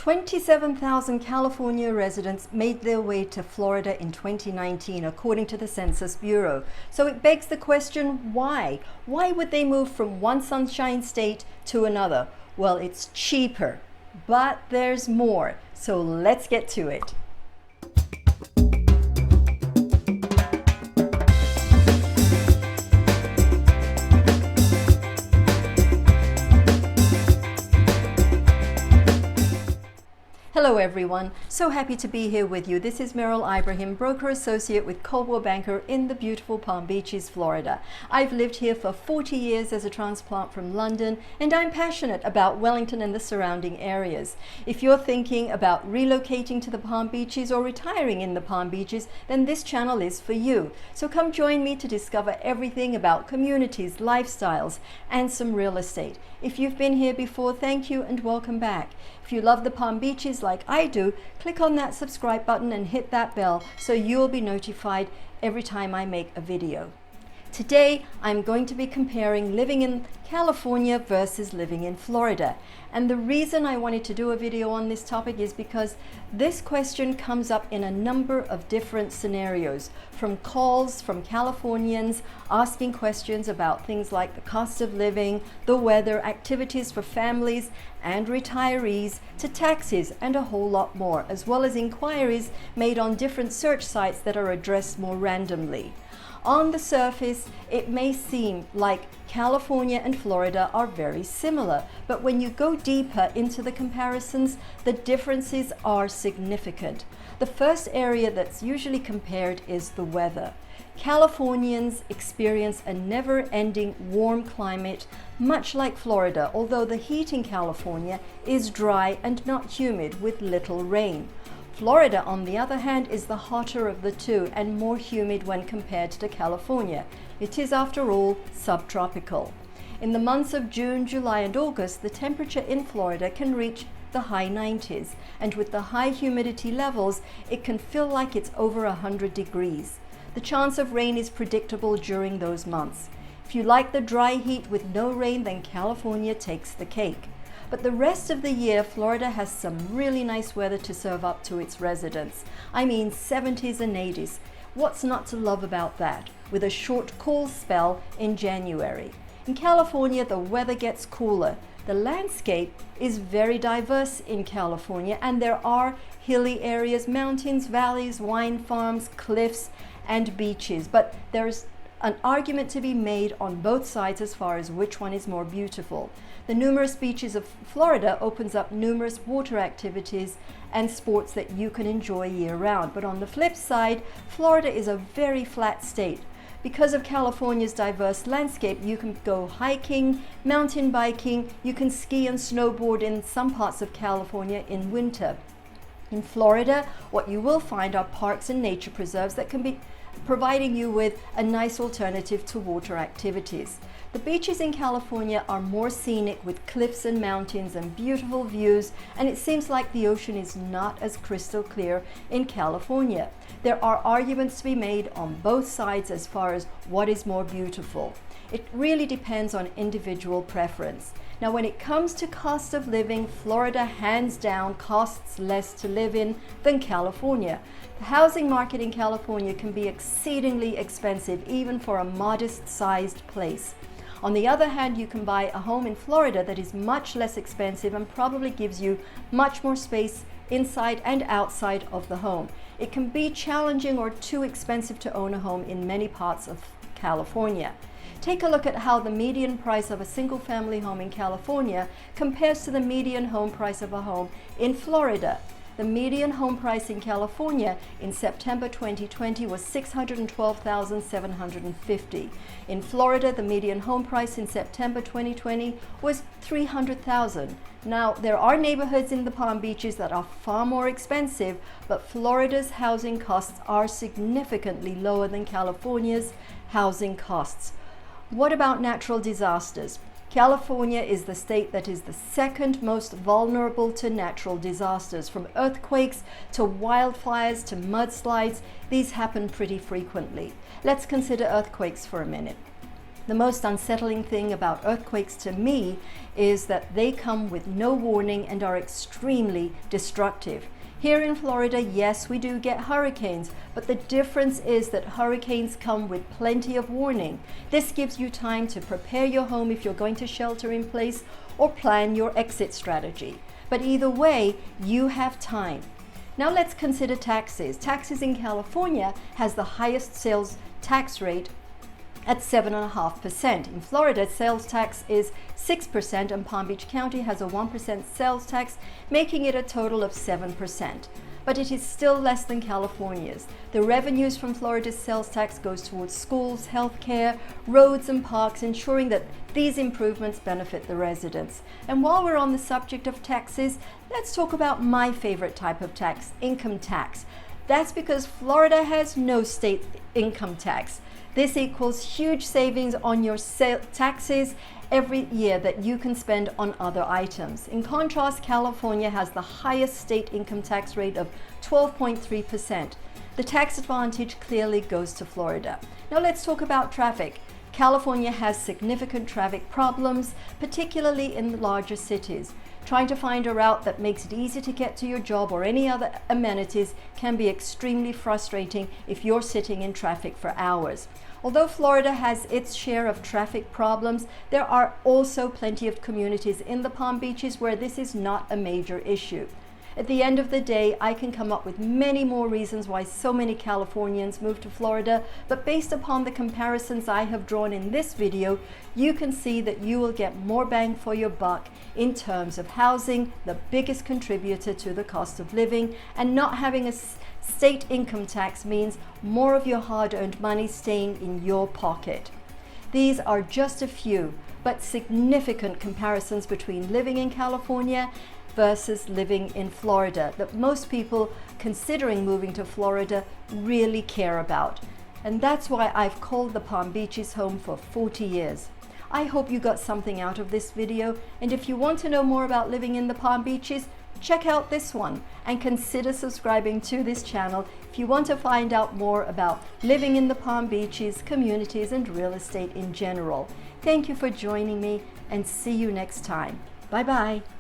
27,000 California residents made their way to Florida in 2019, according to the Census Bureau. So it begs the question, why? Why would they move from one sunshine state to another? Well, it's cheaper, but there's more. So let's get to it. Hello everyone, so happy to be here with you. This is Meral broker associate with Coldwell Banker in the beautiful Palm Beaches, Florida. I've lived here for 40 years as a transplant from London, and I'm passionate about Wellington and the surrounding areas. If you're thinking about relocating to the Palm Beaches or retiring in the Palm Beaches, then this channel is for you. So come join me to discover everything about communities, lifestyles, and some real estate. If you've been here before, thank you and welcome back. If you love the Palm Beaches like I do, click on that subscribe button and hit that bell so you'll be notified every time I make a video. Today, I'm going to be comparing living in California versus living in Florida. And the reason I wanted to do a video on this topic is because this question comes up in a number of different scenarios, from calls from Californians asking questions about things like the cost of living, the weather, activities for families and retirees, to taxes and a whole lot more, as well as inquiries made on different search sites that are addressed more randomly. On the surface, it may seem like California and Florida are very similar, but when you go deeper into the comparisons, the differences are significant. The first area that's usually compared is the weather. Californians experience a never-ending warm climate, much like Florida, although the heat in California is dry and not humid with little rain. Florida, on the other hand, is the hotter of the two and more humid when compared to California. It is, after all, subtropical. In the months of June, July, and August, the temperature in Florida can reach the high 90s, and with the high humidity levels, it can feel like it's over 100 degrees. The chance of rain is predictable during those months. If you like the dry heat with no rain, then California takes the cake. But the rest of the year, Florida has some really nice weather to serve up to its residents. I mean 70s and 80s. What's not to love about that? With a short cool spell in January. In California, the weather gets cooler. The landscape is very diverse in California, and there are hilly areas, mountains, valleys, wine farms, cliffs, and beaches. But there's an argument to be made on both sides as far as which one is more beautiful. The numerous beaches of Florida opens up numerous water activities and sports that you can enjoy year-round. But on the flip side, Florida is a very flat state. Because of California's diverse landscape, you can go hiking, mountain biking, you can ski and snowboard in some parts of California in winter. In Florida, what you will find are parks and nature preserves that can be providing you with a nice alternative to water activities. The beaches in California are more scenic with cliffs and mountains and beautiful views, and it seems like the ocean is not as crystal clear in California. There are arguments to be made on both sides as far as what is more beautiful. It really depends on individual preference. Now, when it comes to cost of living, Florida hands down costs less to live in than California. The housing market in California can be exceedingly expensive, even for a modest-sized place. On the other hand, you can buy a home in Florida that is much less expensive and probably gives you much more space inside and outside of the home. It can be challenging or too expensive to own a home in many parts of California. Take a look at how the median price of a single-family home in California compares to the median home price of a home in Florida. The median home price in California in September 2020 was $612,750. In Florida, the median home price in September 2020 was $300,000. Now, there are neighborhoods in the Palm Beaches that are far more expensive, but Florida's housing costs are significantly lower than California's housing costs. What about natural disasters? California is the state that is the second most vulnerable to natural disasters, from earthquakes to wildfires to mudslides. These happen pretty frequently. Let's consider earthquakes for a minute. The most unsettling thing about earthquakes to me is that they come with no warning and are extremely destructive. Here in Florida, yes, we do get hurricanes, but the difference is that hurricanes come with plenty of warning. This gives you time to prepare your home if you're going to shelter in place or plan your exit strategy. But either way, you have time. Now let's consider taxes. Taxes in California has the highest sales tax rate at 7.5%. In Florida, sales tax is 6%, and Palm Beach County has a 1% sales tax, making it a total of 7%. But it is still less than California's. The revenues from Florida's sales tax goes towards schools, healthcare, roads and parks, ensuring that these improvements benefit the residents. And while we're on the subject of taxes, let's talk about my favorite type of tax, income tax. That's because Florida has no state income tax. This equals huge savings on your taxes every year that you can spend on other items. In contrast, California has the highest state income tax rate of 12.3%. The tax advantage clearly goes to Florida. Now let's talk about traffic. California has significant traffic problems, particularly in the larger cities. Trying to find a route that makes it easy to get to your job or any other amenities can be extremely frustrating if you're sitting in traffic for hours. Although Florida has its share of traffic problems, there are also plenty of communities in the Palm Beaches where this is not a major issue. At the end of the day, I can come up with many more reasons why so many Californians move to Florida, but based upon the comparisons I have drawn in this video, you can see that you will get more bang for your buck in terms of housing, the biggest contributor to the cost of living, and not having a state income tax means more of your hard-earned money staying in your pocket. These are just a few, but significant comparisons between living in California versus living in Florida that most people considering moving to Florida really care about. And that's why I've called the Palm Beaches home for 40 years. I hope you got something out of this video, and if you want to know more about living in the Palm Beaches, check out this one and consider subscribing to this channel if you want to find out more about living in the Palm Beaches, communities, and real estate in general. Thank you for joining me, and see you next time. Bye-bye.